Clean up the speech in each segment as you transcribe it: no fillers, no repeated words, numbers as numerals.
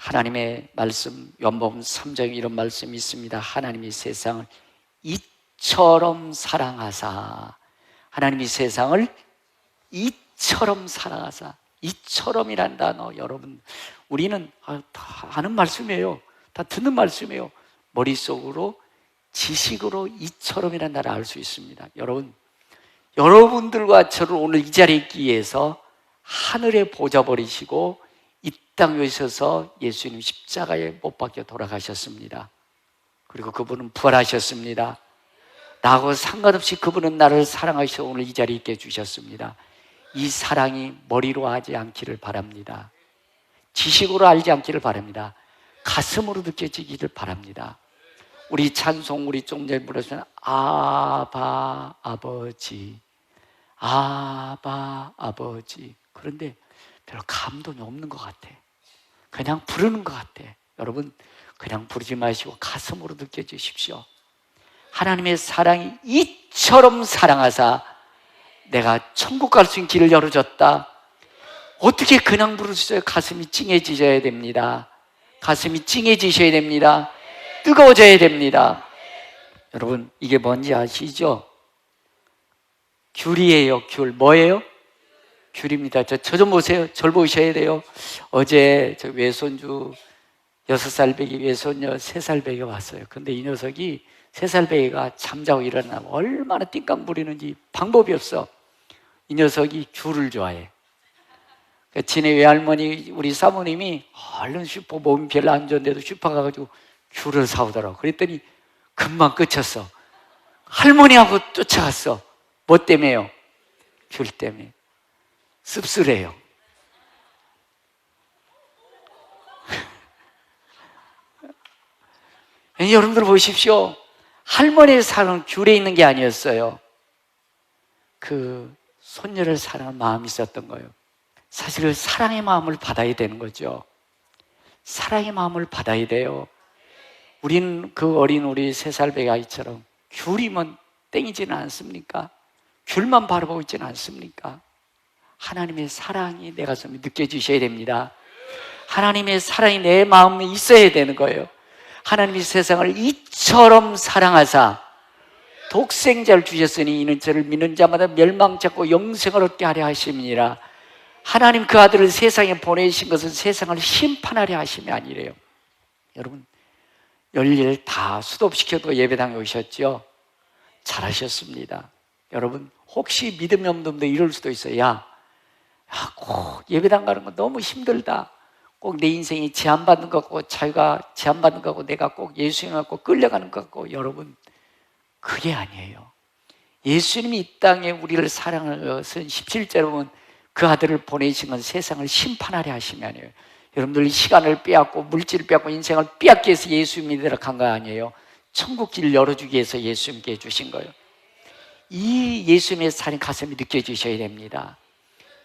하나님의 말씀 요한복음 3장에 이런 말씀이 있습니다. 하나님이 세상을 이처럼 사랑하사, 하나님이 세상을 이처럼 사랑하사. 이처럼이란 단어, 여러분, 우리는 다 아는 말씀이에요. 다 듣는 말씀이에요. 머릿속으로 지식으로 이처럼이란 단어를 알 수 있습니다. 여러분, 여러분들과 저를 오늘 이 자리에 있기 위해서 하늘에 보좌 버리시고 이 땅에 오셔서 예수님 십자가에 못 박혀 돌아가셨습니다. 그리고 그분은 부활하셨습니다. 나하고 상관없이 그분은 나를 사랑하셔서 오늘 이 자리에 있게 해주셨습니다. 이 사랑이 머리로 하지 않기를 바랍니다. 지식으로 알지 않기를 바랍니다. 가슴으로 느껴지기를 바랍니다. 우리 찬송, 우리 좀 전에 불렀잖아요. 아바 아버지, 아바 아버지. 그런데 별로 감동이 없는 것 같아. 그냥 부르는 것 같아. 여러분, 그냥 부르지 마시고 가슴으로 느껴주십시오. 하나님의 사랑이 이처럼 사랑하사 내가 천국 갈 수 있는 길을 열어줬다. 어떻게 그냥 부를 수 있어요? 가슴이 찡해지셔야 됩니다. 가슴이 찡해지셔야 됩니다. 뜨거워져야 됩니다. 여러분, 이게 뭔지 아시죠? 귤이에요. 귤. 뭐예요? 귤입니다. 저 좀 보세요. 절 보셔야 돼요. 어제 저 외손주 6살 배기, 외손녀 3살 배기가 왔어요. 근데 이 녀석이 3살 배기가 잠자고 일어나면 얼마나 띵깡 부리는지 방법이 없어. 이 녀석이 귤을 좋아해. 지네 외할머니, 우리 사모님이 얼른 슈퍼, 몸이 별로 안 좋은데도 슈퍼 가가지고 귤을 사오더라고. 그랬더니 금방 끝쳤어. 할머니하고 쫓아갔어. 뭐 때문에요? 귤 때문에. 씁쓸해요. 여러분들 보십시오. 할머니의 사랑은 귤에 있는 게 아니었어요. 그 손녀를 사랑하는 마음이 있었던 거예요. 사실 그 사랑의 마음을 받아야 되는 거죠. 사랑의 마음을 받아야 돼요. 우리는 그 어린 우리 3살 배기 아이처럼 귤이면 땡이지는 않습니까? 귤만 바라보고 있지는 않습니까? 하나님의 사랑이 내 가슴에 느껴지셔야 됩니다. 하나님의 사랑이 내 마음에 있어야 되는 거예요. 하나님이 세상을 이처럼 사랑하사 독생자를 주셨으니 이는 저를 믿는 자마다 멸망치 않고 영생을 얻게 하려 하심이니라. 하나님 그 아들을 세상에 보내신 것은 세상을 심판하려 하심이 아니래요. 여러분, 열일 다 수도시켜도 예배당에 오셨죠? 잘하셨습니다. 여러분, 혹시 믿음이 없는 분들 이럴 수도 있어요. 꼭 예배당 가는 거 너무 힘들다. 꼭 내 인생이 제한받는 것 같고, 자유가 제한받는 것 같고, 내가 꼭 예수님 갖고 끌려가는 것 같고. 여러분, 그게 아니에요. 예수님이 이 땅에 우리를 사랑하는 것은 17절에 보면 그 아들을 보내신 건 세상을 심판하려 하심이 아니에요. 여러분들 시간을 빼앗고 물질을 빼앗고 인생을 빼앗기 위해서 예수님이 들어간 거 아니에요. 천국 길 열어주기 위해서 예수님께 주신 거예요. 이 예수님의 사랑 가슴이 느껴지셔야 됩니다.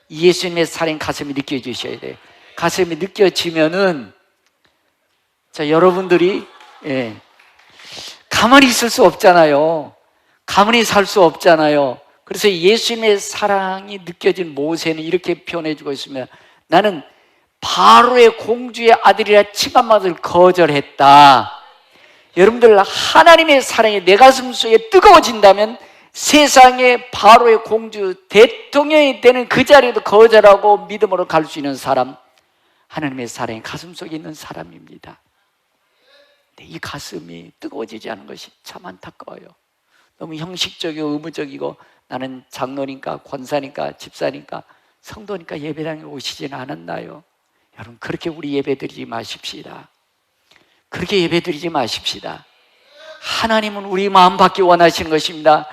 이 예수님의 사랑 가슴이 느껴지셔야 돼요. 가슴이 느껴지면은, 자, 여러분들이 가만히 있을 수 없잖아요. 가만히 살 수 없잖아요. 그래서 예수님의 사랑이 느껴진 모세는 이렇게 표현해주고 있습니다. 나는 바로의 공주의 아들이라 칭함받을 거절했다. 여러분들, 하나님의 사랑이 내 가슴 속에 뜨거워진다면 세상에 바로의 공주, 대통령이 되는 그 자리에도 거절하고 믿음으로 갈 수 있는 사람, 하나님의 사랑이 가슴 속에 있는 사람입니다. 근데 이 가슴이 뜨거워지지 않은 것이 참 안타까워요. 너무 형식적이고 의무적이고, 나는 장로니까 권사니까 집사니까 성도니까 예배당에 오시지는 않았나요? 여러분, 그렇게 우리 예배드리지 마십시다. 그렇게 예배드리지 마십시다. 하나님은 우리 마음 받기 원하시는 것입니다.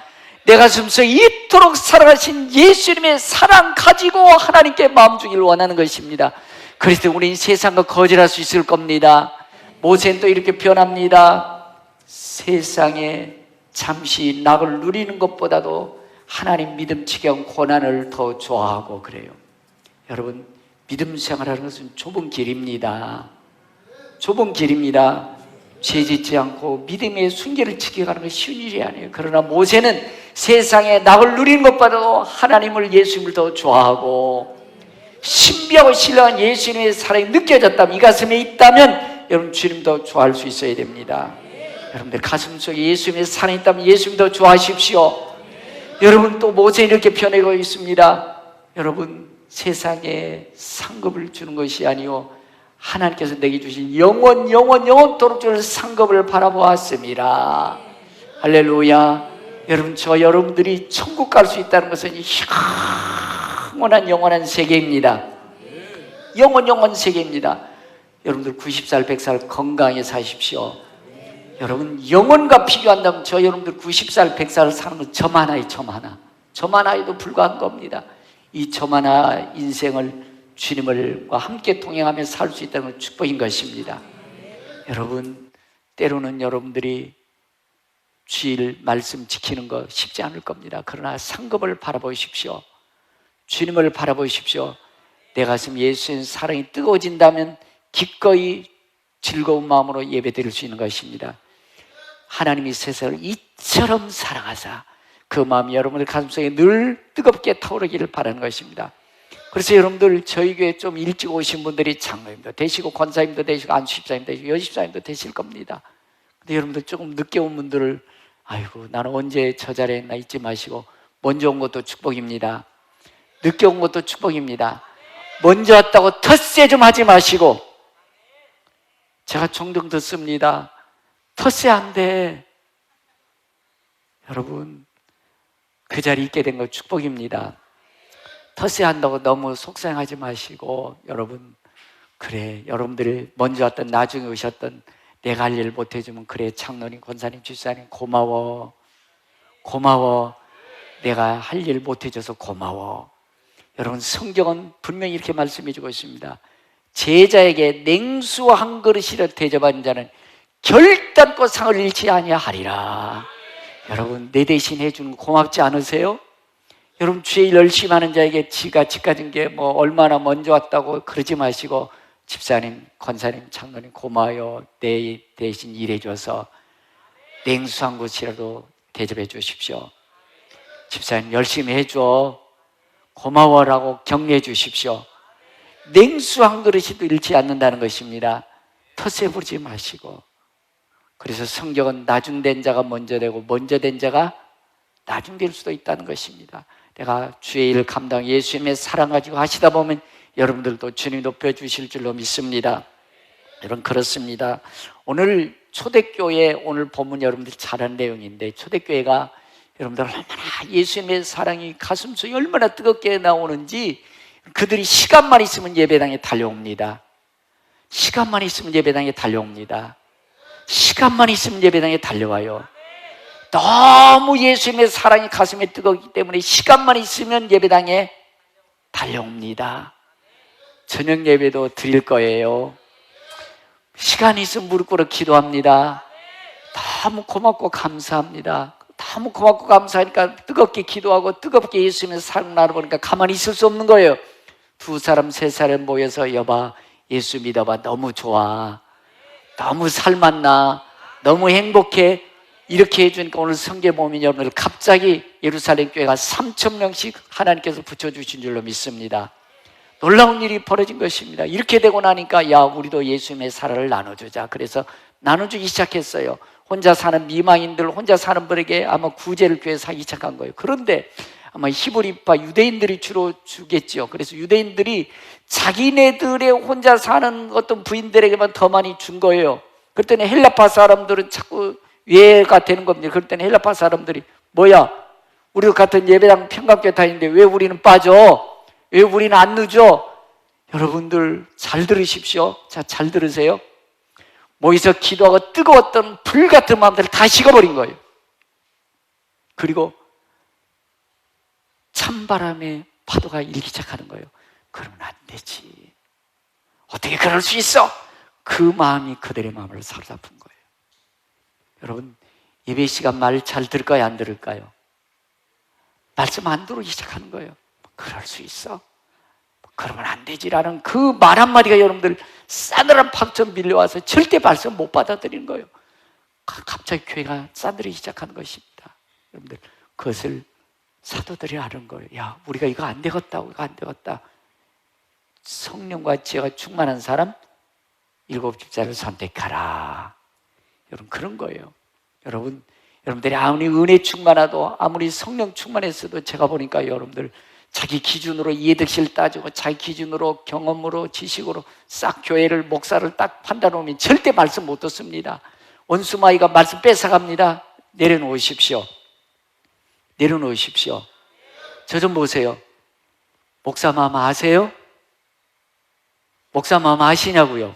내 가슴속에 이토록 사랑하신 예수님의 사랑 가지고 하나님께 마음 주기를 원하는 것입니다. 그래서 우리는 세상과 거절할 수 있을 겁니다. 모세는 또 이렇게 표현합니다. 세상에 잠시 낙을 누리는 것보다도 하나님 믿음 지경 고난을 더 좋아하고 그래요. 여러분, 믿음 생활하는 것은 좁은 길입니다. 좁은 길입니다. 죄 짓지 않고 믿음의 순결을 지켜가는 것이 쉬운 일이 아니에요. 그러나 모세는 세상에 낙을 누리는 것보다도 하나님을, 예수님을 더 좋아하고 신비하고 신령한 예수님의 사랑이 느껴졌다면, 이 가슴에 있다면 여러분 주님도 좋아할 수 있어야 됩니다. 여러분들 가슴속에 예수님의 사랑이 있다면 예수님도 좋아하십시오. 여러분 또 모세 이렇게 표현하고 있습니다. 여러분 세상에 상급을 주는 것이 아니요 하나님께서 내게 주신 영원토록 주는 상급을 바라보았습니다. 할렐루야. 여러분 저 여러분들이 천국 갈 수 있다는 것은 영원한 세계입니다. 영원 세계입니다. 여러분들 90살 100살 건강히 사십시오. 여러분 영혼과 비교한다면 저 여러분들 90살 100살 사는 건 점 하나에도 불과한 겁니다. 이 점 하나 인생을 주님과 함께 동행하며 살 수 있다는 건 축복인 것입니다. 여러분 때로는 여러분들이 주일 말씀 지키는 거 쉽지 않을 겁니다. 그러나 상급을 바라보십시오. 주님을 바라보십시오. 내 가슴 예수의 사랑이 뜨거워진다면 기꺼이 즐거운 마음으로 예배드릴 수 있는 것입니다. 하나님이 세상을 이처럼 사랑하사 그 마음이 여러분들 가슴속에 늘 뜨겁게 타오르기를 바라는 것입니다. 그래서 여러분들 저희 교회 좀 일찍 오신 분들이 장로님도 되시고 권사님도 되시고 안수집사님도 되시고 여집사님도 되실 겁니다. 근데 여러분들 조금 늦게 온 분들을 아이고 나는 언제 저 자리에 있나 잊지 마시고 먼저 온 것도 축복입니다. 늦게 온 것도 축복입니다. 먼저 왔다고 텃세 좀 하지 마시고, 제가 종종 듣습니다. 텃세 안 돼. 여러분 그 자리에 있게 된 거 축복입니다. 텃세 한다고 너무 속상하지 마시고, 여러분 그래 여러분들이 먼저 왔던 나중에 오셨던 내가 할 일 못해주면 그래 장로님 권사님 집사님 고마워 내가 할 일 못해줘서 고마워. 여러분 성경은 분명히 이렇게 말씀해주고 있습니다. 제자에게 냉수 한 그릇이라 대접한 자는 결단코 상을 잃지 아니하리라. 여러분 내 대신 해주는 거 고맙지 않으세요? 여러분 주의 일 열심히 하는 자에게 지가 집 가진 게 뭐 얼마나 먼저 왔다고 그러지 마시고, 집사님 권사님 장로님 고마워요. 내 대신 일해줘서 냉수 한 그릇이라도 대접해 주십시오. 집사님 열심히 해줘 고마워라고 격려해 주십시오. 냉수 한 그릇이도 잃지 않는다는 것입니다. 텃세 부리지 마시고. 그래서 성경은 나중된 자가 먼저 되고 먼저 된 자가 나중될 수도 있다는 것입니다. 내가 주의 일을 감당 예수님의 사랑 가지고 하시다 보면 여러분들도 주님 높여주실 줄로 믿습니다. 여러분 그렇습니다. 오늘 초대교회 오늘 본문 여러분들 잘 아는 내용인데, 초대교회가 여러분들 얼마나 예수님의 사랑이 가슴속에 얼마나 뜨겁게 나오는지, 그들이 시간만 있으면 예배당에 달려옵니다. 시간만 있으면 예배당에 달려옵니다. 시간만 있으면 예배당에 달려와요. 너무 예수님의 사랑이 가슴에 뜨겁기 때문에 시간만 있으면 예배당에 달려옵니다. 저녁 예배도 드릴 거예요. 시간이 있으면 무릎 꿇어 기도합니다. 너무 고맙고 감사합니다. 너무 고맙고 감사하니까 뜨겁게 기도하고 뜨겁게 예수님의 사랑 나눠보니까 가만히 있을 수 없는 거예요. 2사람 3사람 모여서 여봐 예수 믿어봐 너무 좋아, 너무 살맛나, 너무 행복해, 이렇게 해주니까 오늘 성경에 보면 여러분들 갑자기 예루살렘 교회가 3,000명씩 하나님께서 붙여주신 줄로 믿습니다. 놀라운 일이 벌어진 것입니다. 이렇게 되고 나니까 야 우리도 예수님의 사랑을 나눠주자. 그래서 나눠주기 시작했어요. 혼자 사는 미망인들, 혼자 사는 분에게 아마 구제를 교회에서 하기 시작한 거예요. 그런데 아마 히브리파 유대인들이 주로 주겠죠. 그래서 유대인들이 자기네들의 혼자 사는 어떤 부인들에게만 더 많이 준 거예요. 그랬더니 헬라파 사람들은 자꾸 예가 되는 겁니다. 그럴 때는 헬라파 사람들이 뭐야 우리도 같은 예배당 평강교회 다니는데 왜 우리는 빠져? 왜 우리는 안 늦어? 여러분들 잘 들으십시오. 자, 잘 들으세요. 모여서 기도하고 뜨거웠던 불같은 마음들을 다 식어버린 거예요. 그리고 찬바람에 파도가 일기 시작하는 거예요. 그러면 안 되지. 어떻게 그럴 수 있어? 그 마음이 그들의 마음을 사로잡은 거예요. 여러분 예배 시간 말 잘 들을까요? 안 들을까요? 말씀 안 들어오기 시작하는 거예요. 그럴 수 있어? 그러면 안 되지라는 그 말 한마디가 여러분들 싸늘한 파도처럼 밀려와서 절대 말씀 못 받아들이는 거예요. 갑자기 교회가 싸늘해지기 시작하는 것입니다. 여러분들 그것을 사도들이 아는 거예요. 야 우리가 이거 안 되겠다, 우리가 안 되겠다. 성령과 지혜가 충만한 사람 7 집사를 선택하라. 여러분, 그런 거예요. 여러분들이 아무리 은혜 충만하도, 아무리 성령 충만했어도, 제가 보니까 여러분들 자기 기준으로 이해득실 따지고 자기 기준으로 경험으로 지식으로 싹 교회를, 목사를 딱 판단하면 절대 말씀 못 듣습니다. 원수마귀가 말씀 뺏어갑니다. 내려놓으십시오. 내려놓으십시오. 저 좀 보세요. 목사 마음 아세요? 목사 마음 아시냐고요?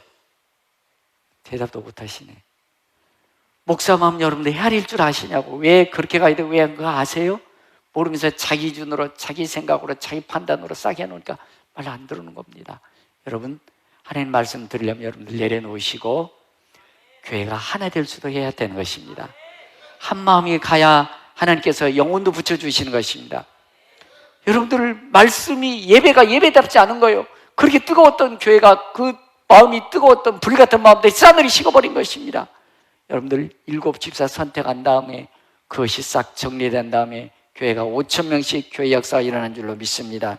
대답도 못 하시네. 목사 마음 여러분들 헤아릴 줄 아시냐고. 왜 그렇게 가야 되고 왜 그거 아세요? 모르면서 자기 기준으로, 자기 생각으로, 자기 판단으로 싹 해놓으니까 말 안 들어오는 겁니다. 여러분, 하나님 말씀 들으려면 여러분들 내려놓으시고 교회가 하나 될 수도 해야 되는 것입니다. 한 마음이 가야 하나님께서 영혼도 붙여주시는 것입니다. 여러분들 말씀이, 예배가 예배답지 않은 거예요. 그렇게 뜨거웠던 교회가, 그 마음이 뜨거웠던 불같은 마음들이 싸늘히 식어버린 것입니다. 여러분들 7 집사 선택한 다음에 그것이 싹 정리된 다음에 교회가 5,000명씩 교회 역사가 일어난 줄로 믿습니다.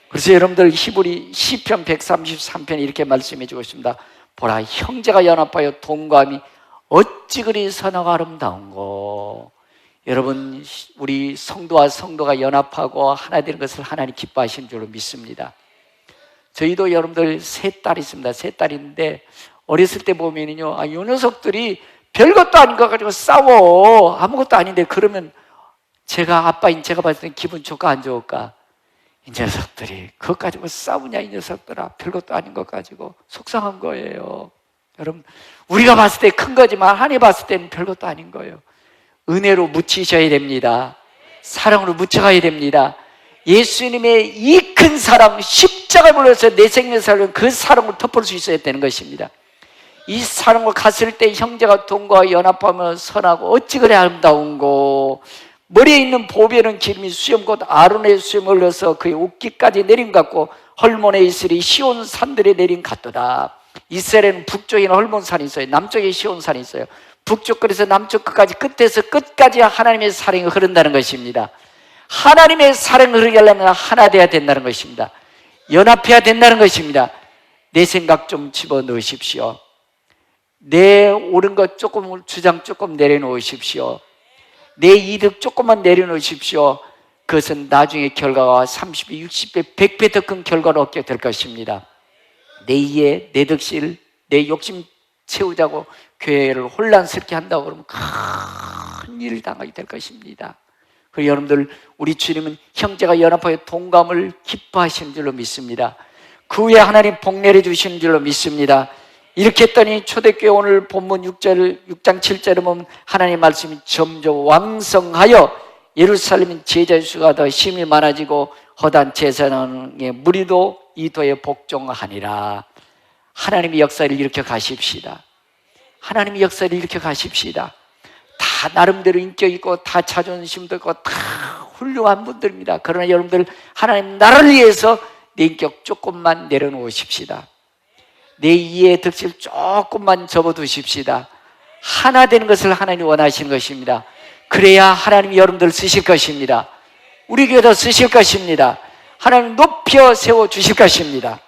그래서 여러분들 히브리 시편 133편에 이렇게 말씀해 주고 있습니다. 보라, 형제가 연합하여 동감이 어찌 그리 선하고 아름다운고. 여러분, 우리 성도와 성도가 연합하고 하나 되는 것을 하나님 기뻐하시는 줄로 믿습니다. 저희도 여러분들 3딸 있습니다. 3딸인데 어렸을 때 보면요, 이 녀석들이 별것도 아닌 거 가지고 싸워. 아무것도 아닌데. 그러면 제가 아빠인 제가 봤을 때 기분 좋을까 안 좋을까? 이 녀석들이 그것 가지고 싸우냐, 이 녀석들아. 별것도 아닌 것 가지고. 속상한 거예요. 여러분, 우리가 봤을 때 큰 거지만 하나님 봤을 때는 별것도 아닌 거예요. 은혜로 묻히셔야 됩니다. 사랑으로 묻혀가야 됩니다. 예수님의 이 큰 사랑, 십자가를 불러서 내 생명을 살면 그 사랑을 덮을 수 있어야 되는 것입니다. 이 사랑을 갔을 때 형제가 동거와 연합하며 선하고 어찌 그래 아름다운고. 머리에 있는 보배는 기름이 수염 곧 아론의 수염을 흘러서 그의 옷깃까지 내린 것 같고 헐몬에 있으리 시온 산들에 내린 같도다. 이스라엘은 북쪽에는 헐몬산이 있어요. 남쪽에 시온산이 있어요. 북쪽 끝에서 남쪽 끝까지, 끝에서 끝까지 하나님의 사랑이 흐른다는 것입니다. 하나님의 사랑을 흐르게 하려면 하나 돼야 된다는 것입니다. 연합해야 된다는 것입니다. 내 생각 좀 집어넣으십시오. 내 옳은 것 조금, 주장 조금 내려놓으십시오. 내 이득 조금만 내려놓으십시오. 그것은 나중에 결과가 30배, 60배, 100배 더 큰 결과를 얻게 될 것입니다. 내 이해, 내 득실, 내 욕심 채우자고 교회를 혼란스럽게 한다고 그러면 큰 일을 당하게 될 것입니다. 그리고 여러분들, 우리 주님은 형제가 연합하여 동감을 기뻐하시는 줄로 믿습니다. 그 후에 하나님 복 내려주시는 줄로 믿습니다. 이렇게 했더니 초대교회 오늘 본문 6장 7절에 보면 하나님의 말씀이 점점 왕성하여 예루살렘 제자의 수가 더 힘이 많아지고 허단 제사장의 무리도 이 도에 복종하니라. 하나님의 역사를 일으켜 가십시다. 하나님의 역사를 일으켜 가십시다. 다 나름대로 인격 있고 다 자존심도 있고 다 훌륭한 분들입니다. 그러나 여러분들, 하나님 나라를 위해서 내 인격 조금만 내려놓으십시다. 내 이해의 득실 조금만 접어두십시다. 하나 되는 것을 하나님이 원하시는 것입니다. 그래야 하나님이 여러분들을 쓰실 것입니다. 우리 교회도 쓰실 것입니다. 하나님 높여 세워주실 것입니다.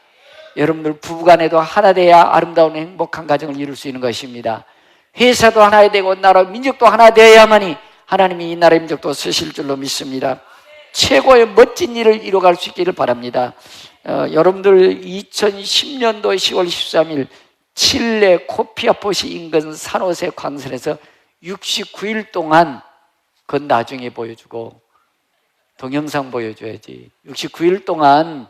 여러분들 부부간에도 하나 돼야 아름다운 행복한 가정을 이룰 수 있는 것입니다. 회사도 하나 되고 나라 민족도 하나 되어야만이 하나님이 이 나라 민족도 쓰실 줄로 믿습니다. 최고의 멋진 일을 이뤄갈 수 있기를 바랍니다. 여러분들 2010년도 10월 13일 칠레 코피아포시 인근 산호세 광선에서 69일 동안, 그건 나중에 보여주고 동영상 보여줘야지. 69일 동안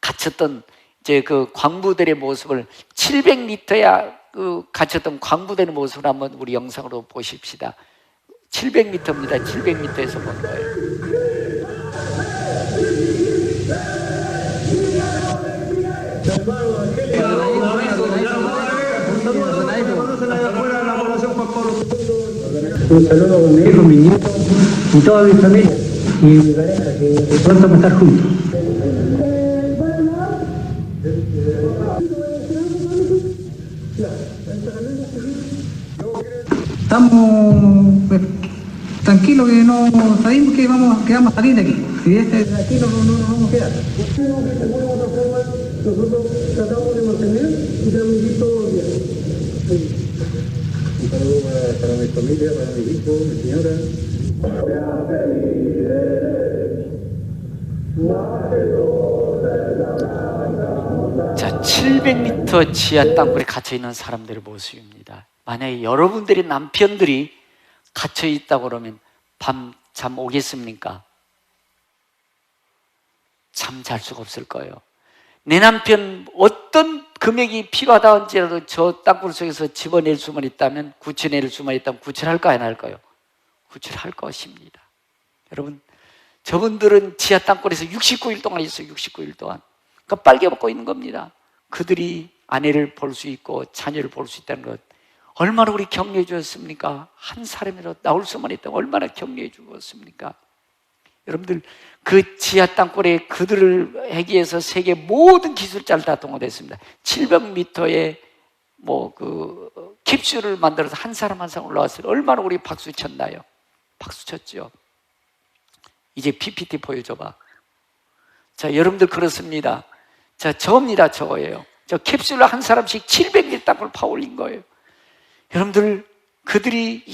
갇혔던 이제 그 광부들의 모습을, 700m야 그 갇혔던 광부들의 모습을 한번 우리 영상으로 보십시다. 700m입니다. 700m에서 본 거예요. Un saludo con mi hijo, mi nieto y toda mi familia y mi pareja, que pronto vamos a estar juntos. Estamos pues, tranquilos, que no sabemos que vamos a salir de aquí. Si este de aquí no nos vamos a quedar. Nosotros tratamos de mantener y transmitir todos los días. Un saludo para mi familia, para mi hijo, mi señora. 자, 700m 지하 땅굴에 갇혀 있는 사람들의 모습입니다. 만약에 여러분들의 남편들이 갇혀 있다고 그러면 밤 잠 오겠습니까? 잠 잘 수가 없을 거예요. 내 남편 어떤 금액이 필요하다 할지라도 저 땅굴 속에서 집어낼 수만 있다면, 구출낼 수만 있다면 구출할까요, 안 할까요? 구출할 것입니다. 여러분, 저분들은 지하 땅굴에서 69일 동안 있어요. 69일 동안. 그러니까 빨개 먹고 있는 겁니다. 그들이 아내를 볼 수 있고 자녀를 볼 수 있다는 것, 얼마나 우리 격려해 주었습니까? 한 사람이라도 나올 수만 있다면 얼마나 격려해 주었습니까? 여러분들, 그 지하 땅굴에 그들을 하기 위해서 세계 모든 기술자를 다 동원했습니다. 700m의 캡슐을 만들어서 한 사람 한 사람 올라왔어요. 얼마나 우리 박수 쳤나요? 박수 쳤죠. 이제 PPT 보여줘봐. 자, 여러분들 그렇습니다. 자, 저입니다. 저예요. 저 캡슐을 한 사람씩 700m 땅굴 파 올린 거예요. 여러분들, 그들이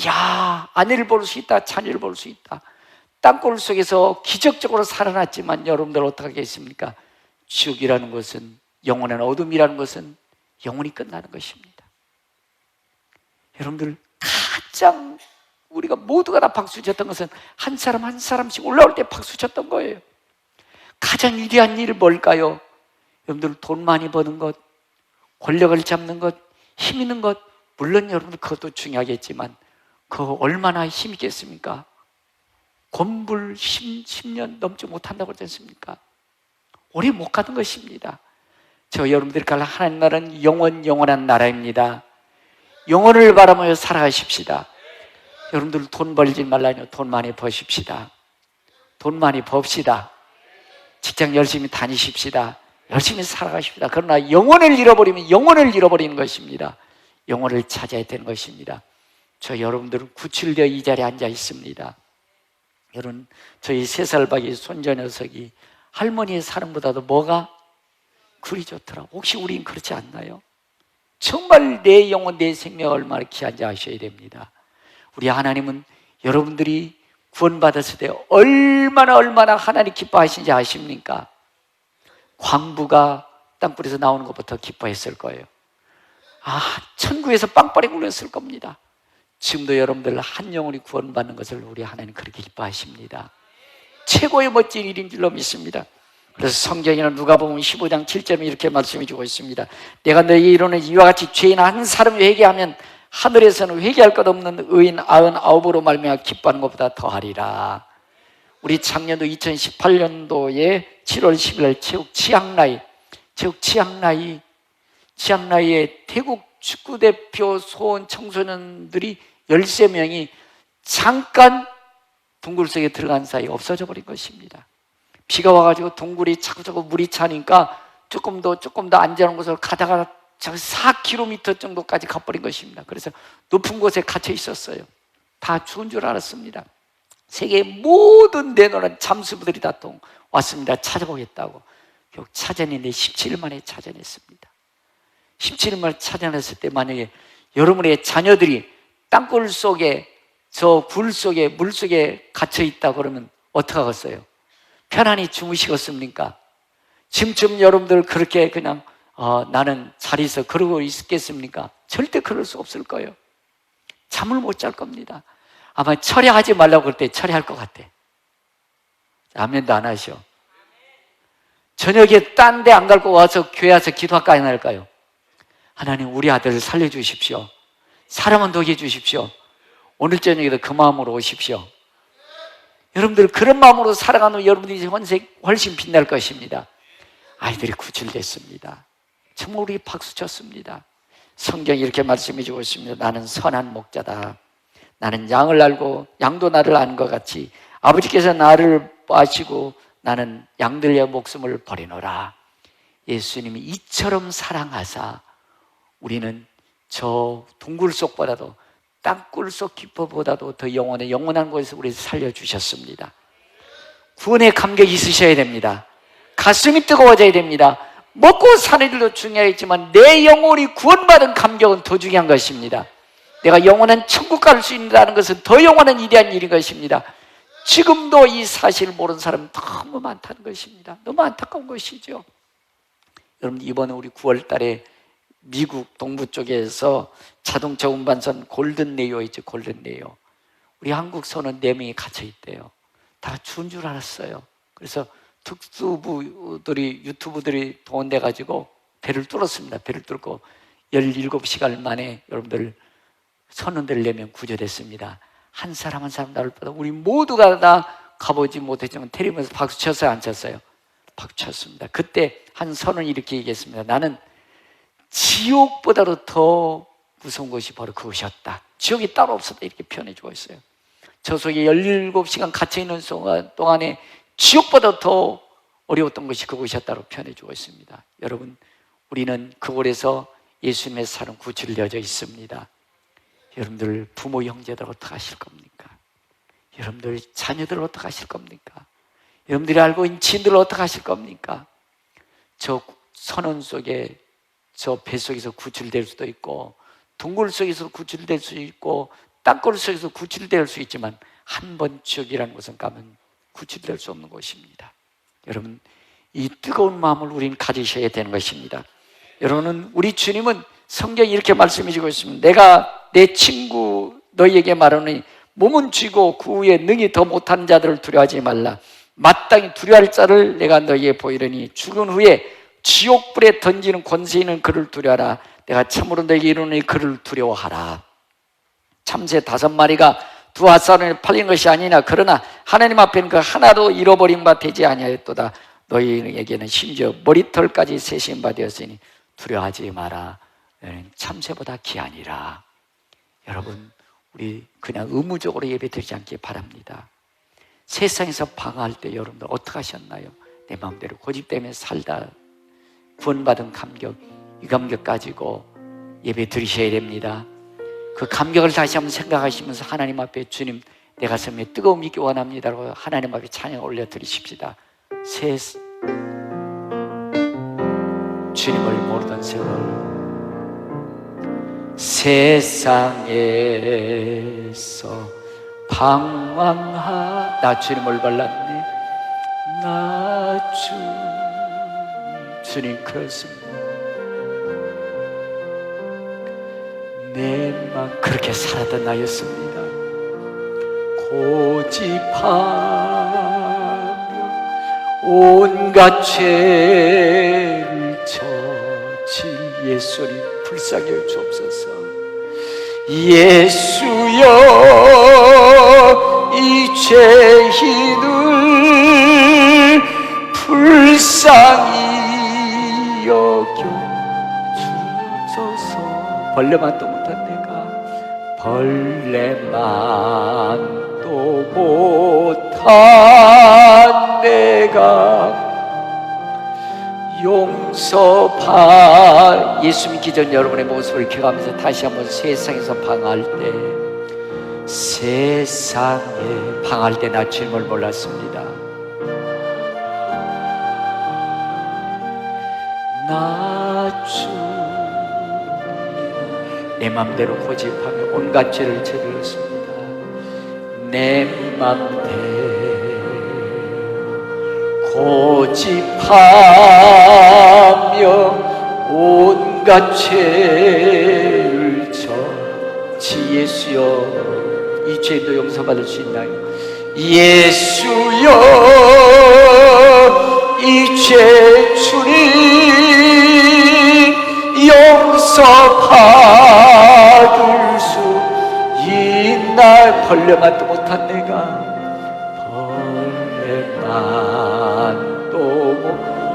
아내를 볼 수 있다, 자녀를 볼 수 있다. 땅굴 속에서 기적적으로 살아났지만 여러분들 어떻게 하겠습니까? 지옥이라는 것은, 영원한 어둠이라는 것은 영원히 끝나는 것입니다. 여러분들, 가장 우리가 모두가 다 박수 쳤던 것은 한 사람 한 사람씩 올라올 때 박수 쳤던 거예요. 가장 위대한 일은 뭘까요? 여러분들, 돈 많이 버는 것, 권력을 잡는 것, 힘 있는 것, 물론 여러분들 그것도 중요하겠지만 그거 얼마나 힘있겠습니까? 권불 10년 넘지 못한다고 그러지 않습니까? 오래 못 가는 것입니다. 여러분들이 갈 하나님 나라는 영원한 나라입니다. 영혼을 바라며 살아가십시다. 여러분들 돈 벌지 말라뇨. 돈 많이 버십시다. 돈 많이 법시다. 직장 열심히 다니십시다. 열심히 살아가십시다. 그러나 영혼을 잃어버리면 영혼을 잃어버리는 것입니다. 영혼을 찾아야 되는 것입니다. 여러분들은 구출되어 이 자리에 앉아 있습니다. 여러분, 저희 3살 박이 손자 녀석이 할머니의 사랑보다도 뭐가 그리 좋더라. 혹시 우린 그렇지 않나요? 정말 내 영혼, 내 생명 얼마나 귀한지 아셔야 됩니다. 우리 하나님은 여러분들이 구원받았을 때 얼마나 하나님 기뻐하시는지 아십니까? 광부가 땅굴에서 나오는 것부터 기뻐했을 거예요. 천국에서 빵빠레 굴렸을 겁니다. 지금도 여러분들 한 영혼이 구원받는 것을 우리 하나님 그렇게 기뻐하십니다. 최고의 멋진 일인 줄로 믿습니다. 그래서 성경에는 누가복음 15장 7절에 이렇게 말씀해 주고 있습니다. 내가 너희에게 이르는 이와 같이 죄인 한 사람이 회개하면 하늘에서는 회개할 것 없는 의인 99으로 말미암아 기뻐하는 것보다 더하리라. 우리 작년도 2018년도에 7월 10일 체육 치앙라이의 태국 축구대표 소원 청소년들이 13명이 잠깐 동굴 속에 들어간 사이 없어져 버린 것입니다. 비가 와가지고 동굴이 자꾸자꾸 물이 차니까 조금 더 안전한 곳으로 가다가 4km 정도까지 가버린 것입니다. 그래서 높은 곳에 갇혀 있었어요. 다 죽은 줄 알았습니다. 세계의 모든 내놓은 잠수부들이 다 왔습니다. 찾아보겠다고. 결국 찾아냈는데 17일 만에 찾아냈습니다. 17일 만에 찾아냈을 때 만약에 여러분의 자녀들이 땅굴 속에, 저 굴 속에, 물 속에 갇혀 있다 그러면 어떡하겠어요? 편안히 주무시겠습니까? 지금쯤 여러분들 그렇게 그냥 나는 잘 있어 그러고 있겠습니까? 절대 그럴 수 없을 거예요. 잠을 못 잘 겁니다. 아마 철회하지 말라고 그럴 때 철회할 것 같아. 아멘도 안 하셔. 저녁에 딴 데 안 갈 거 와서 교회 와서 기도할까 안 할까요? 하나님, 우리 아들을 살려주십시오. 사람은 도게 해주십시오. 오늘 저녁에도 그 마음으로 오십시오. 여러분들 그런 마음으로 살아가는 여러분들이 훨씬 빛날 것입니다. 아이들이 구출됐습니다. 정말 우리 박수 쳤습니다. 성경이 이렇게 말씀해 주고 있습니다. 나는 선한 목자다. 나는 양을 알고 양도 나를 아는 것 같이 아버지께서 나를 아시고 나는 양들의 목숨을 버리노라. 예수님이 이처럼 사랑하사 우리는 저 동굴 속보다도 땅굴 속 깊어보다도 더 영원한 곳에서 우리를 살려주셨습니다. 구원의 감격이 있으셔야 됩니다. 가슴이 뜨거워져야 됩니다. 먹고 사는 일도 중요하겠지만 내 영혼이 구원받은 감격은 더 중요한 것입니다. 내가 영원한 천국 갈 수 있다는 것은 더 영원한 위대한 일인 것입니다. 지금도 이 사실을 모르는 사람은 너무 많다는 것입니다. 너무 안타까운 것이죠. 여러분, 이번에 우리 9월 달에 미국 동부 쪽에서 자동차 운반선 골든레이어 있죠. 골든레이어. 우리 한국 선원 4명이 갇혀 있대요. 다 죽은 줄 알았어요. 그래서 특수부들이, 유튜브들이 동원돼 가지고 배를 뚫었습니다. 배를 뚫고 17시간 만에 여러분들 선원들 4명 구조됐습니다. 한 사람 한 사람 나를 보다 우리 모두가 다 가보지 못했지만 텔레비전에서 박수 쳤어요, 안 쳤어요? 박수 쳤습니다. 그때 한 선원이 이렇게 얘기했습니다. 나는 지옥보다도 더 무서운 것이 바로 그것이었다. 지옥이 따로 없었다. 이렇게 표현해 주고 있어요. 저 속에 17시간 갇혀있는 동안에 지옥보다 더 어려웠던 것이 그것이었다고 표현해 주고 있습니다. 여러분, 우리는 그곳에서 예수님의 사랑 구출을 여져 있습니다. 여러분들 부모 형제들 어떻게 하실 겁니까? 여러분들 자녀들 어떻게 하실 겁니까? 여러분들이 알고 있는 지인들 어떻게 하실 겁니까? 저 선원 속에, 저 배 속에서 구출될 수도 있고, 동굴 속에서 구출될 수 있고, 땅굴 속에서 구출될 수 있지만 한 번 지옥이라는 곳은 가면 구출될 수 없는 곳입니다. 여러분, 이 뜨거운 마음을 우리는 가지셔야 되는 것입니다. 여러분은, 우리 주님은 성경이 이렇게 말씀해 주고 있습니다. 내가 내 친구 너희에게 말하노니 몸은 쥐고 그 후에 능히 더 못하는 자들을 두려워하지 말라. 마땅히 두려워할 자를 내가 너희에게 보이려니 죽은 후에 지옥불에 던지는 권세 있는 그를 두려워하라. 내가 참으로 너희에게 이르노니 그를 두려워하라. 참새 5마리가 두 핫사론에 팔린 것이 아니냐. 그러나 하나님 앞에는 그 하나도 잃어버린 바 되지 아니하였도다. 너희에게는 심지어 머리털까지 세신 바 되었으니 두려워하지 마라. 너희는 참새보다 귀하니라. 여러분, 우리 그냥 의무적으로 예배드리지 않기 바랍니다. 세상에서 방황할 때 여러분들 어떻게 하셨나요? 내 마음대로 고집되며 살다 구원받은 감격, 이 감격 가지고 예배 드리셔야 됩니다. 그 감격을 다시 한번 생각하시면서 하나님 앞에 주님, 내 가슴에 뜨거움이 있기 원합니다라고 하나님 앞에 찬양 올려드리십시다. 주님을 모르던 세월, 세상에서 방황하, 나 주님을 발랐네. 나 주님 그렇습니다. 내 맘 그렇게 살았던 나였습니다. 고집하며 온갖 죄를 저질 예수님 불쌍히 여겨 주옵소서. 예수여, 이 죄인을 불쌍히 여겨 주옵소서. 벌레만도 못한 내가, 벌레만도 못한 내가 용서받. 예수 믿기 전 여러분의 모습을 기억하면서 다시 한번 세상에서 방황할 때, 세상에 방황할 때 나 주님을 몰랐습니다. 나 주님 내 맘대로 고집하며 온갖 죄를 저질렀습니다. 내 맘대로 고집하며 온갖 죄를 지 예수여, 이 죄도 용서받을 수 있나요? 예수여, 이 죄 주님 용서받을 수 있나. 벌레만도 못한 내가,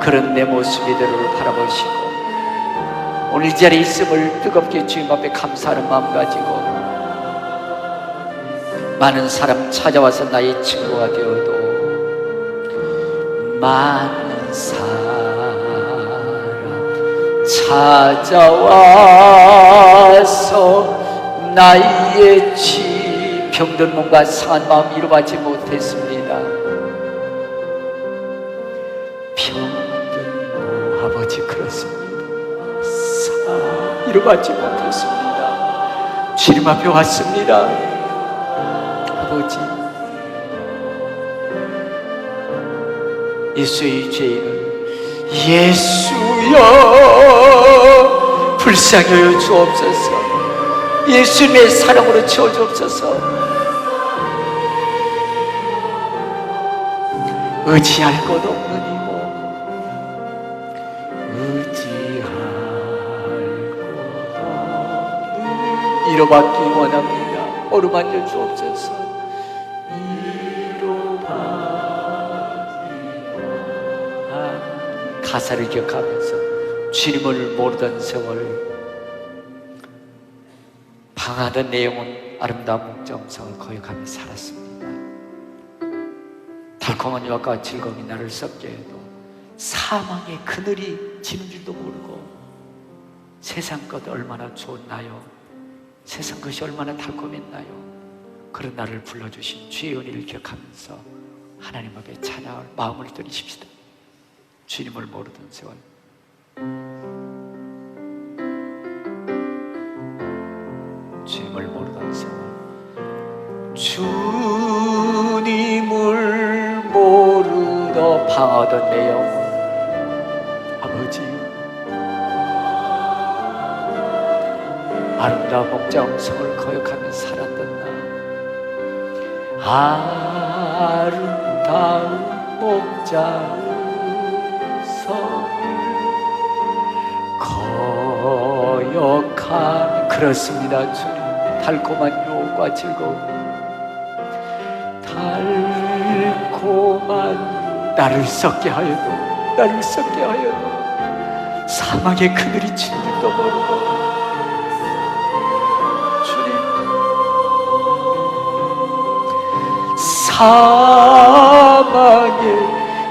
그런 내 모습 이대로를 바라보시고 오늘 이 자리에 있음을 뜨겁게 주님 앞에 감사하는 마음 가지고 많은 사람 찾아와서 나의 친구가 되어도 많은 사람 찾아와서 나의 병든 몸과 상한 마음 위로받지 못했습니다. 병든 몸 아버지 위로받지 못했습니다. 주님 앞에 왔습니다. 아버지, 예수의 죄인을 예수여 불쌍히 주옵소서. 예수님의 사랑으로 채워주옵소서. 의지할 것 없는 이고 의지할 것 없는 위로받기 원합니다. 어루만져 주옵소서. 가사를 기억하면서 주님을 모르던 세월, 방하던 내용은 아름다운 목정성을 거역하며 살았습니다. 달콤한 유혹과 즐거움이 나를 썩게 해도 사망의 그늘이 지는 줄도 모르고 세상 것 얼마나 좋나요? 세상 것이 얼마나 달콤했나요? 그런 나를 불러주신 주의 은혜를 기억하면서 하나님 앞에 찬양할 마음을 드리십시다. 주님을 모르던 세월, 주님을 모르던 세월, 주님을 모르더 방하던 내 영혼, 아버지 아름다운 목자음성을 거역하며 살았던 나, 아름다운 목자음성 거역하며, 그렇습니다. 주님, 달콤한 유혹과 즐거움, 달콤한 나를 썩게 하여도, 나를 썩게 하여도 사망의 그늘이 친 줄도 모르고, 주님, 사망의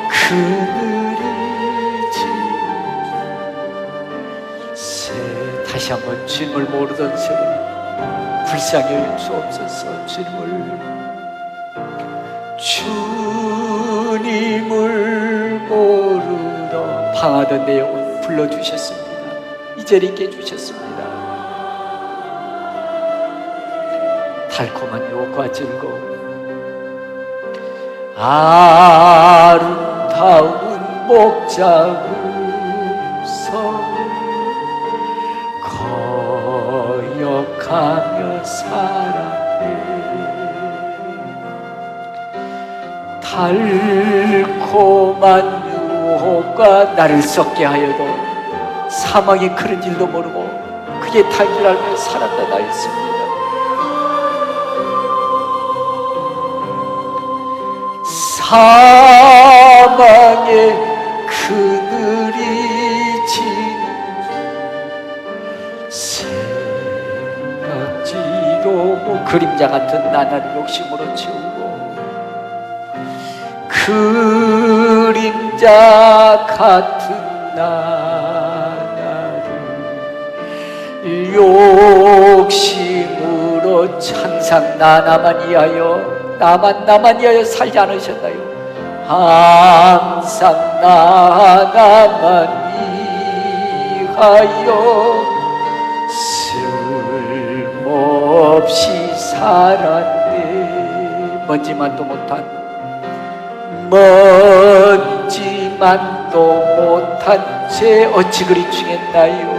그늘이 진, 다시 한번 주님을 모르던 세월 불쌍히 여겨 주옵소서. 주님을 모르던 방하던 내 영혼 불러주셨습니다. 이 자리에 있게 해주셨습니다. 달콤한 유혹과 즐거움, 아름다운 목자음성 거역하며 살았네. 달콤한 유혹과 나를 썩게 하여도 사망의 그런 일도 모르고 그게 다인 줄 알며 살았다 나였습니다. 사망의 그늘이 지는 생각지도 못, 그림자 같은 나날을 욕심으로 채우고 그림자 같은 나날을 욕심으로 항상 나만 이하여 살지 않으셨나요? 항상 나만 위하여 쓸모없이 살았네. 먼지만도 못한 죄 어찌 그리 중했나요?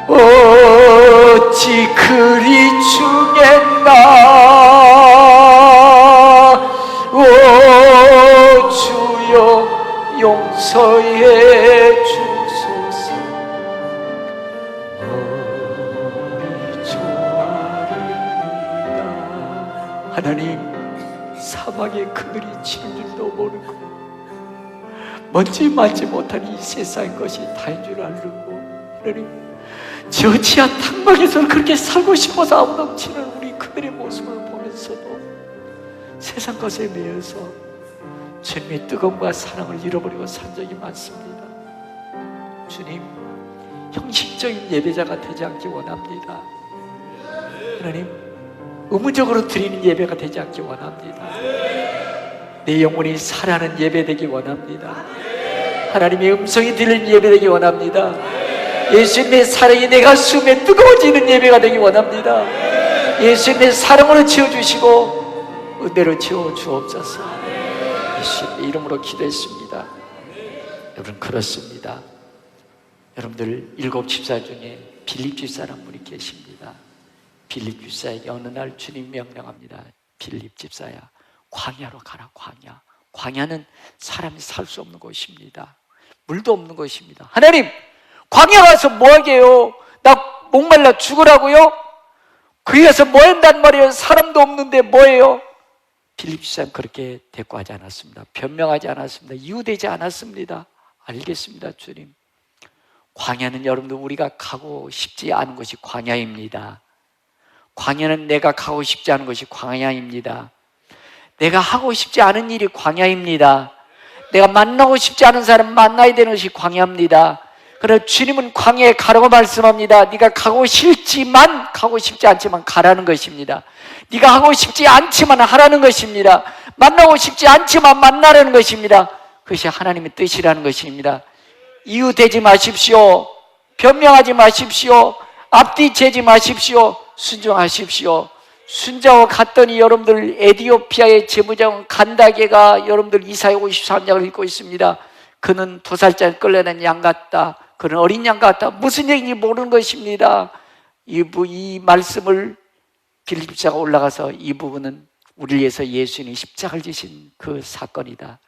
어찌 그리 중했나? 오 주여 용서해 주소서. 머리 조아립니다. 하나님, 사망의 그늘이 치는 줄도 모르고 먼지 맞지 못한 이 세상 것이 다인 줄 알고, 하나님, 저 지하 탕막에서 그렇게 살고 싶어서 아무 넘치는 우리 그들의 모습을 보면서도 세상 것에 매여서 주님의 뜨거움과 사랑을 잃어버리고 산 적이 많습니다. 주님, 형식적인 예배자가 되지 않기 원합니다. 하나님, 의무적으로 드리는 예배가 되지 않기 원합니다. 내 영혼이 살아나는 예배 되기 원합니다. 하나님의 음성이 들리는 예배 되기 원합니다. 예수님의 사랑이 내 가슴에 뜨거워지는 예배가 되기 원합니다. 예수님의 사랑으로 채워주시고 은혜로 채워주옵소서. 예수님의 이름으로 기도했습니다. 여러분, 그렇습니다. 여러분들 7 집사 중에 빌립 집사라는 분이 계십니다. 빌립 집사에게 어느 날 주님 명령합니다. 빌립 집사야, 광야로 가라. 광야는 사람이 살 수 없는 곳입니다. 물도 없는 곳입니다. 하나님, 광야 가서 뭐 하게요? 나 목말라 죽으라고요? 거기 가서 뭐 한단 말이에요? 사람도 없는데 뭐예요? 빌립 집사는 그렇게 대꾸하지 않았습니다. 변명하지 않았습니다. 이유되지 않았습니다. 알겠습니다, 주님. 광야는 여러분들 우리가 가고 싶지 않은 것이 광야입니다. 광야는 내가 가고 싶지 않은 것이 광야입니다. 내가 하고 싶지 않은 일이 광야입니다. 내가 만나고 싶지 않은 사람 만나야 되는 것이 광야입니다. 그러나 주님은 광야에 가라고 말씀합니다. 네가 가고 싶지만, 가고 싶지 않지만 가라는 것입니다. 네가 하고 싶지 않지만 하라는 것입니다. 만나고 싶지 않지만 만나라는 것입니다. 그것이 하나님의 뜻이라는 것입니다. 이유 되지 마십시오. 변명하지 마십시오. 앞뒤 재지 마십시오. 순종하십시오. 순종하고 갔더니 여러분들 에티오피아의 제무장 간다게가 여러분들 이사야 53장을 읽고 있습니다. 그는 도살자를 끌려낸 양 같다. 그는 어린 양 같다. 무슨 얘기인지 모르는 것입니다. 이 말씀을 빌립 집사가 올라가서 이 부분은 우리를 위해서 예수님이 십자가를 지신 그 사건이다.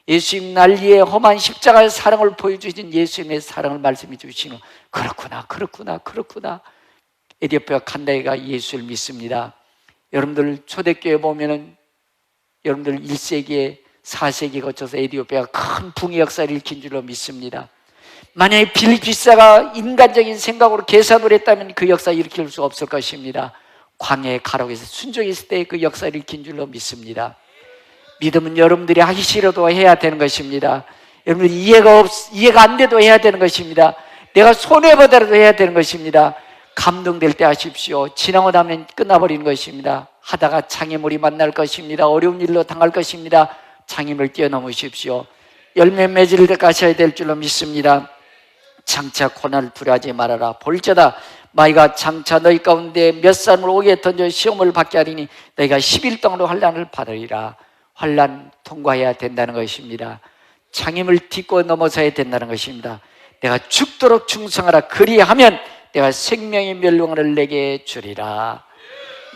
예수님 난리에 험한 십자가의 사랑을 보여주신 예수님의 사랑을 말씀해 주시는, 그렇구나. 에티오피아 간다게가 예수를 믿습니다. 여러분들 초대교회 보면은 여러분들 1세기에 4세기 거쳐서 에티오피아가 큰 붕의 역사를 일으킨 줄로 믿습니다. 만약에 빌립 집사가 인간적인 생각으로 계산을 했다면 그 역사를 일으킬 수 없을 것입니다. 광야에 가라고 해서 순종했을 때 그 역사를 일으킨 줄로 믿습니다. 믿음은 여러분들이 하기 싫어도 해야 되는 것입니다. 여러분들 이해가 안 돼도 해야 되는 것입니다. 내가 손해보더라도 해야 되는 것입니다. 감동될 때 하십시오. 지나고 나면 끝나버리는 것입니다. 하다가 장애물이 만날 것입니다. 어려운 일로 당할 것입니다. 장애물을 뛰어넘으십시오. 열매 맺을 때 가셔야 될 줄로 믿습니다. 장차 고난을 두려워하지 말아라. 볼지어다 마이가 장차 너희 가운데 몇 사람을 오게 던져 시험을 받게 하리니 너희가 10일 동안으로 환난을 받으리라. 환난 통과해야 된다는 것입니다. 장애물 딛고 넘어서야 된다는 것입니다. 내가 죽도록 충성하라. 그리하면 내가 생명의 멸망을 내게 주리라.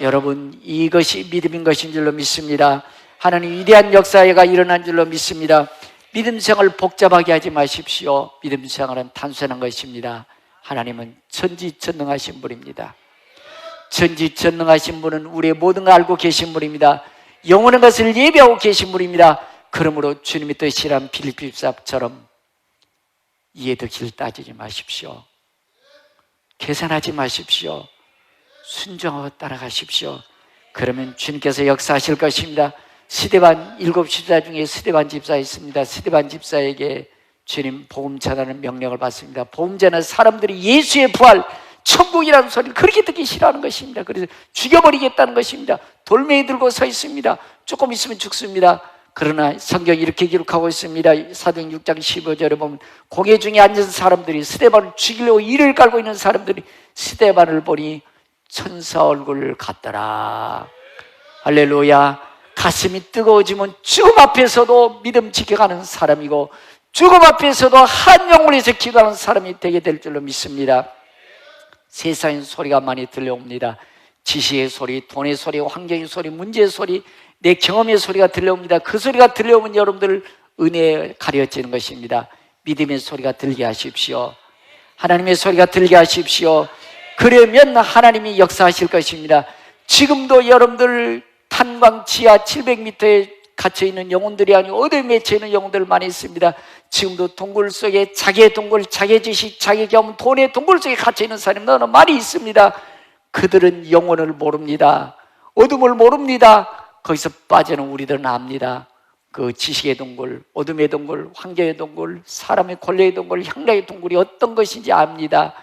여러분, 이것이 믿음인 것인 줄로 믿습니다. 하나님 위대한 역사가 일어난 줄로 믿습니다. 믿음 생활을 복잡하게 하지 마십시오. 믿음 생활은 단순한 것입니다. 하나님은 전지전능하신 분입니다. 전지전능하신 분은 우리의 모든 걸 알고 계신 분입니다. 영원한 것을 예비하고 계신 분입니다. 그러므로 주님의 뜻이란 빌립 집사처럼 이해득실 따지지 마십시오. 계산하지 마십시오. 순종하고 따라가십시오. 그러면 주님께서 역사하실 것입니다. 스데반 7 집사 중에 스데반 집사 있습니다. 스데반 집사에게 주님 복음 전하는 명령을 받습니다. 복음 전하는 사람들이 예수의 부활, 천국이라는 소리를 그렇게 듣기 싫어하는 것입니다. 그래서 죽여버리겠다는 것입니다. 돌멩이 들고 서 있습니다. 조금 있으면 죽습니다. 그러나 성경이 이렇게 기록하고 있습니다. 사도행 6장 15절에 보면 공회 중에 앉은 사람들이 스데반을 죽이려고 이를 깔고 있는 사람들이 스데반을 보니 천사 얼굴 같더라. 할렐루야. 가슴이 뜨거워지면 죽음 앞에서도 믿음 지켜가는 사람이고 죽음 앞에서도 한 영혼을 위해서 기도하는 사람이 되게 될 줄로 믿습니다. 세상의 소리가 많이 들려옵니다. 지식의 소리, 돈의 소리, 환경의 소리, 문제의 소리, 내 경험의 소리가 들려옵니다. 그 소리가 들려오면 여러분들 은혜에 가려지는 것입니다. 믿음의 소리가 들게 하십시오. 하나님의 소리가 들게 하십시오. 그러면 하나님이 역사하실 것입니다. 지금도 여러분들 탄광 지하 700m에 갇혀있는 영혼들이 아니고 어디에 맺혀있는 영혼들 많이 있습니다. 지금도 동굴 속에 자기의 동굴, 자기의 지식, 자기의 경험, 돈의 동굴 속에 갇혀있는 사람이 너무 많이 있습니다. 그들은 영혼을 모릅니다. 어둠을 모릅니다. 거기서 빠지는 우리들은 압니다. 그 지식의 동굴, 어둠의 동굴, 환경의 동굴, 사람의 권력의 동굴, 향락의 동굴이 어떤 것인지 압니다.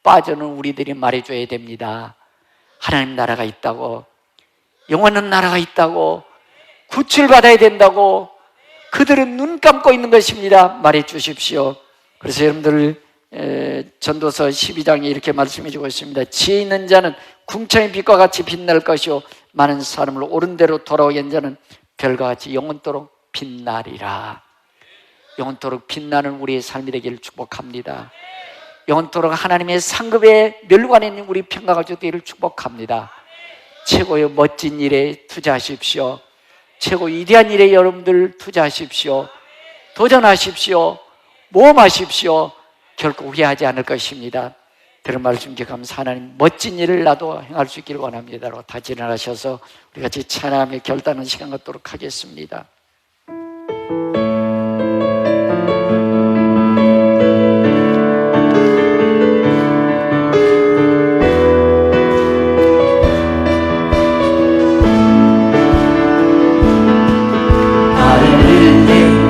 빠져는 우리들이 말해줘야 됩니다. 하나님 나라가 있다고, 영원한 나라가 있다고, 구출받아야 된다고 그들은 눈 감고 있는 것입니다. 말해 주십시오. 그래서 여러분들 전도서 12장에 이렇게 말씀해 주고 있습니다. 지혜 있는 자는 궁창의 빛과 같이 빛날 것이요 많은 사람을 옳은 대로 돌아오게 한 자는 별과 같이 영원토록 빛나리라. 영원토록 빛나는 우리의 삶이 되기를 축복합니다. 영원토록 하나님의 상급에 멸관에 있는 우리 평강가족 되기를 축복합니다. 최고의 멋진 일에 투자하십시오. 최고 위대한 일에 여러분들 투자하십시오. 도전하십시오. 모험하십시오. 결코 후회하지 않을 것입니다. 들은 말씀 기억하면서 하나님 멋진 일을 나도 행할 수 있기를 원합니다라고 다 진언하셔서 우리 같이 찬양하며 결단하는 시간 갖도록 하겠습니다.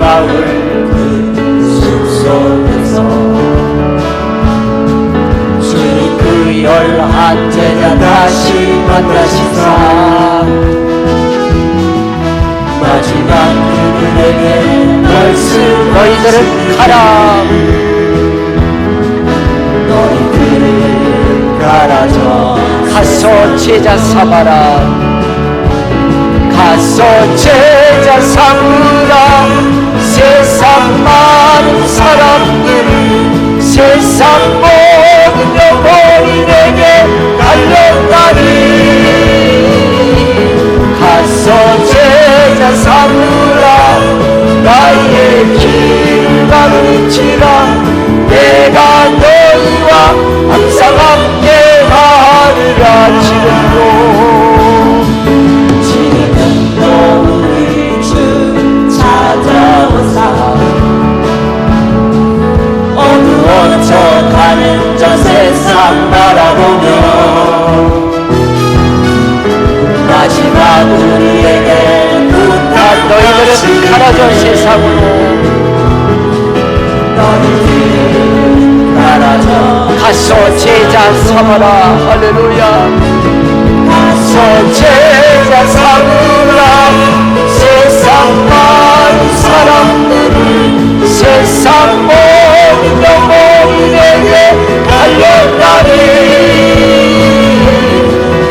마을 그 숲속에서 주님 그 11제자 다시 만나시사 마지막 그들에게 말씀 너희들은 가라. 너희들은 가라져 가서 제자 삼아라. 가서 제자 삼으라. 세상 많은 사람들을 세상 모든 영혼인에게 알려가니 가서 제자 삼으라. 나의 길 가르치라. 내가 너희와 항상 함께 하리라. 지금도 우리 주 찾아오사 어두워져 가는 저 세상 바라보며 마지막 우리에게 부탁 너희들은 가라져 세상으로. 너희들은 가라져 가서 제자 삼아라. 할렐루야. 가서 제자 삼으라. 세상 많은 사람들을 세상 모든 영혼인에게 알려가니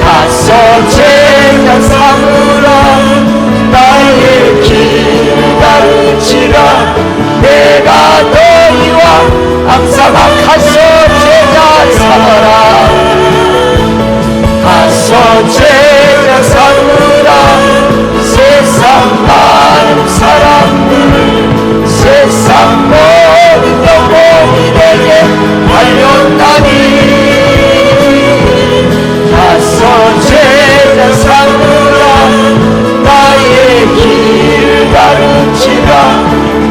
가서 제자 삼으라. 나의 길 가르치라. 내가 너희와 항상 가서 제자 삼아라. 가서 제자 삼으라. 세상 많은 사람들 세상 모든 영혼인에게 알렸나니 가서 제자 삼으라. 나의 길 가르치라.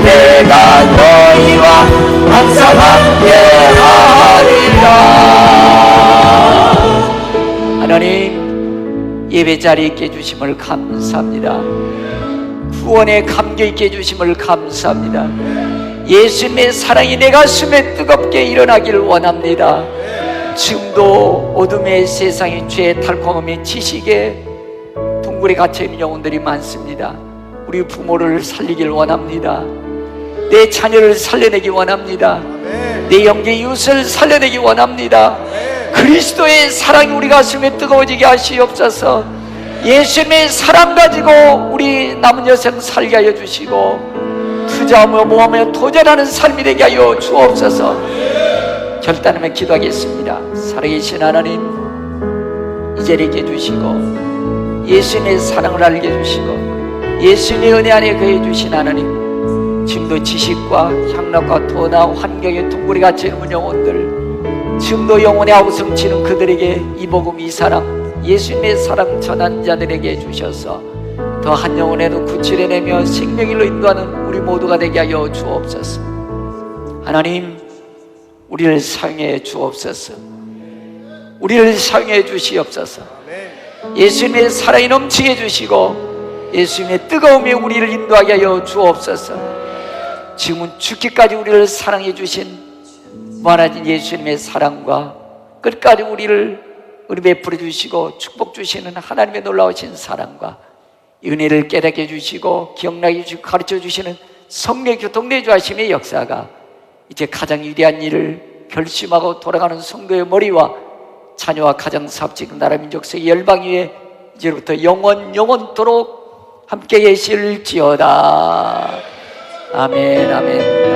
내가 너희와 항상 함께 하리라. 하나님, 예배 자리에 있게 해주심을 감사합니다. 구원에 감겨 있게 해주심을 감사합니다. 예수님의 사랑이 내 가슴에 뜨겁게 일어나기를 원합니다. 지금도 어둠의 세상에 죄의 달콤함에 지식에 동굴에 갇혀있는 영혼들이 많습니다. 우리 부모를 살리길 원합니다. 내 자녀를 살려내기 원합니다. 내 영계 이웃을 살려내기 원합니다. 그리스도의 사랑이 우리 가슴에 뜨거워지게 하시옵소서. 예수님의 사랑 가지고 우리 남은 여생 살게 하여 주시고 투자하며 모험하며 도전하는 삶이 되게 하여 주옵소서. 결단하며 기도하겠습니다. 살아계신 하나님, 이 자리에 있게 해주시고 예수님의 사랑을 알게 해주시고 예수님의 은혜 안에 거해 주신 하나님, 지금도 지식과 향락과 도나 환경의 동굴에 갇혀있는 영혼들, 지금도 영혼의 아우성 치는 그들에게 이 복음, 이 사랑, 예수님의 사랑 전한 자들에게 주셔서 더 한 영혼에도 구출해내며 생명일로 인도하는 우리 모두가 되게 하여 주옵소서. 하나님, 우리를 사용해 주옵소서. 우리를 사용해 주시옵소서. 예수님의 사랑이 넘치게 해주시고 예수님의 뜨거움에 우리를 인도하게 하여 주옵소서. 지금은 죽기까지 우리를 사랑해 주신 무한하신 예수님의 사랑과 끝까지 우리 베풀어 주시고 축복 주시는 하나님의 놀라우신 사랑과 은혜를 깨닫게 해주시고 기억나게 해주시고 가르쳐 주시는 성령 교통 내주하심의 역사가 이제 가장 위대한 일을 결심하고 돌아가는 성도의 머리와 자녀와 가정, 사업직, 나라, 민족, 세계, 열방 위에 이제부터 영원토록 함께 계실지어다. 아멘, 아멘.